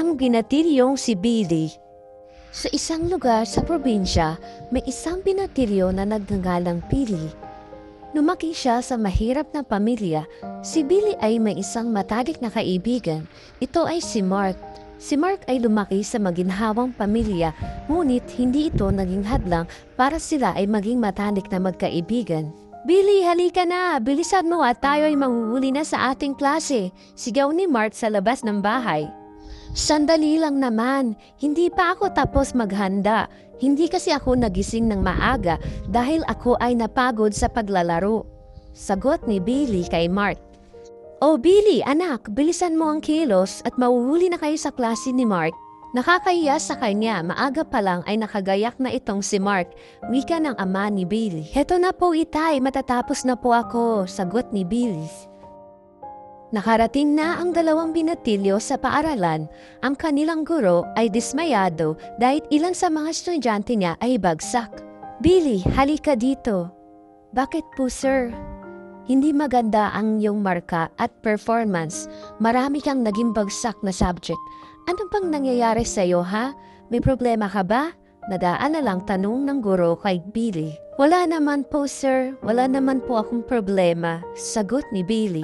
Ang binatilyong si Billy. Sa isang lugar sa probinsya, may isang binatilyo na nagngangalang Billy. Lumaki siya sa mahirap na pamilya. Si Billy ay may isang matalik na kaibigan. Ito ay si Mark. Si Mark ay lumaki sa maginhawang pamilya, ngunit hindi ito naging hadlang para sila ay maging matalik na magkaibigan. Billy, halika na! Bilisan mo at tayo ay mahuhuli na sa ating klase. Sigaw ni Mark sa labas ng bahay. Sandali lang naman, hindi pa ako tapos maghanda. Hindi kasi ako nagising ng maaga dahil ako ay napagod sa paglalaro. Sagot ni Billy kay Mark. Oh Billy, anak, bilisan mo ang kilos at mauhuli na kayo sa klase ni Mark. Nakakahiya sa kanya, maaga pa lang ay nakagayak na itong si Mark. Wika ng ama ni Billy. Heto na po itay, matatapos na po ako, sagot ni Billy. Nakarating na ang dalawang binatilyo sa paaralan. Ang kanilang guro ay dismayado dahil ilan sa mga estudyante niya ay bagsak. Billy, halika dito. Bakit po sir? Hindi maganda ang iyong marka at performance. Marami kang naging bagsak na subject. Ano bang nangyayari sa iyo ha? May problema ka ba? Nadaan na lang tanong ng guro kay Billy. Wala naman po sir, wala naman po akong problema, sagot ni Billy.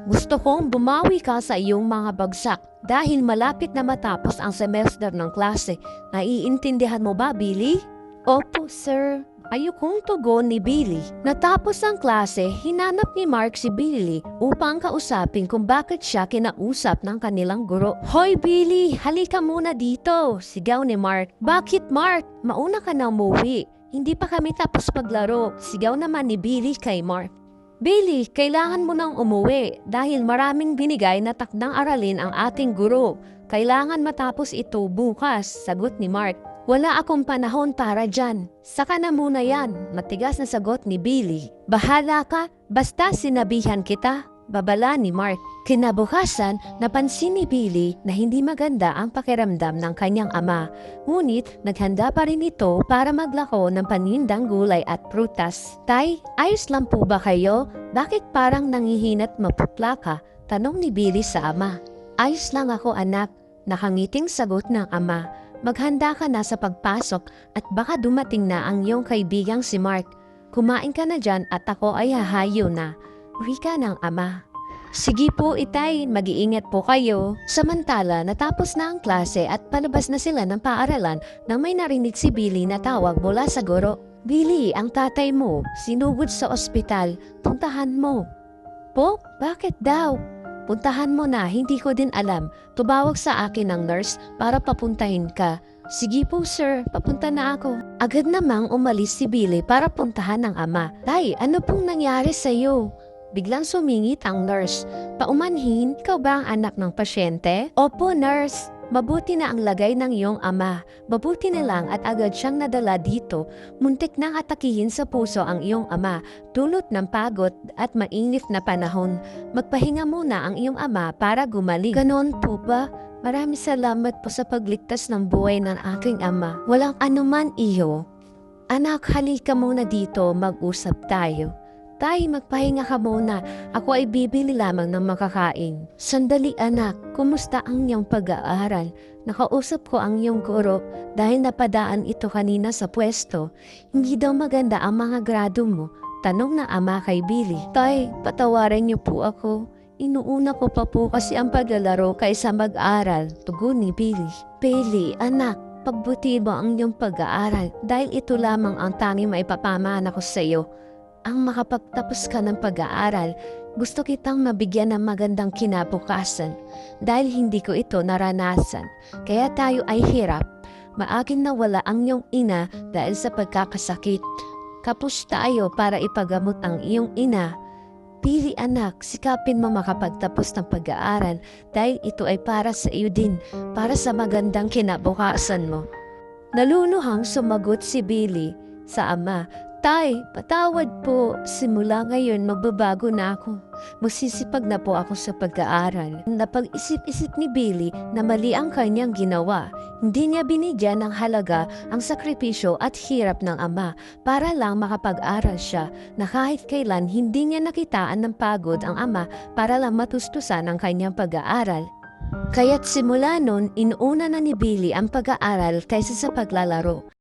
Gusto kong bumawi ka sa iyong mga bagsak dahil malapit na matapos ang semester ng klase. Naiintindihan mo ba, Billy? Opo, sir. Ayokong tugon ni Billy. Natapos ang klase, hinanap ni Mark si Billy upang kausapin kung bakit siya kinausap ng kanilang guro. Hoy Billy, halika muna dito, sigaw ni Mark. Bakit Mark? Mauna ka na umuwi. Hindi pa kami tapos maglaro, sigaw naman ni Billy kay Mark. Billy, kailangan mo nang umuwi dahil maraming binigay na takdang aralin ang ating guro. Kailangan matapos ito bukas, sagot ni Mark. Wala akong panahon para dyan. Saka na muna yan, matigas na sagot ni Billy. Bahala ka, basta sinabihan kita, babala ni Mark. Kinabukasan, napansin ni Billy na hindi maganda ang pakiramdam ng kanyang ama. Ngunit, naghanda pa rin ito para maglako ng panindang gulay at prutas. Tay, ayos lang po ba kayo? Bakit parang nangihinat maputla ka? Tanong ni Billy sa ama. Ayos lang ako anak, nakangiting sagot ng ama. Maghanda ka na sa pagpasok at baka dumating na ang iyong kaibigang si Mark. Kumain ka na dyan at ako ay hahayo na. Wika ng ama. Sige po itay, mag-iingat po kayo. Samantala, natapos na ang klase at palabas na sila ng paaralan nang may narinig si Billy na tawag mula sa guro. Billy, ang tatay mo, sinugod sa ospital, puntahan mo. Po, bakit daw? Puntahan mo na, hindi ko din alam. Tumawag sa akin ng nurse para papuntahin ka. Sige po sir, papunta na ako. Agad namang umalis si Billy para puntahan ng ama. Tay, ano pong nangyari sa iyo? Biglang sumingit ang nurse. Paumanhin, ikaw ba ang anak ng pasyente? Opo nurse, mabuti na ang lagay ng iyong ama. Mabuti na lang at agad siyang nadala dito. Muntik nang atakihin sa puso ang iyong ama, dulot ng pagod at mainit na panahon. Magpahinga muna ang iyong ama para gumaling. Ganon po ba? Maraming salamat po sa pagligtas ng buhay ng aking ama. Walang anuman iyo. Anak, halika muna dito, mag-usap tayo. Tay, magpahinga ka muna. Ako ay bibili lamang ng makakain. Sandali anak, kumusta ang iyong pag-aaral? Nakausap ko ang iyong guro dahil napadaan ito kanina sa pwesto. Hindi daw maganda ang mga grado mo. Tanong ng ama kay Billy. Tay, patawarin niyo po ako. Inuuna ko pa po kasi ang paglalaro kaysa mag-aral. Tugon ni Billy. Billy, anak, pagbuti mo ang iyong pag-aaral dahil ito lamang ang tanging maipapamana ko sa iyo. Ang makapagtapos ka ng pag-aaral, gusto kitang mabigyan ng magandang kinabukasan dahil hindi ko ito naranasan. Kaya tayo ay hirap. Maaging nawala ang iyong ina dahil sa pagkakasakit. Kapos tayo para ipagamot ang iyong ina. Pili anak, sikapin mo makapagtapos ng pag-aaral dahil ito ay para sa iyo din, para sa magandang kinabukasan mo. Naluluhang sumagot si Billy sa ama. Tay, patawad po. Simula ngayon, magbabago na ako. Magsisipag na po ako sa pag-aaral. Napag-isip-isip ni Billy na mali ang kanyang ginawa. Hindi niya binigyan ng halaga ang sakripisyo at hirap ng ama para lang makapag-aral siya na kahit kailan hindi niya nakitaan ng pagod ang ama para lang matustusan ang kanyang pag-aaral. Kaya't simula nun, inuna na ni Billy ang pag-aaral kaysa sa paglalaro.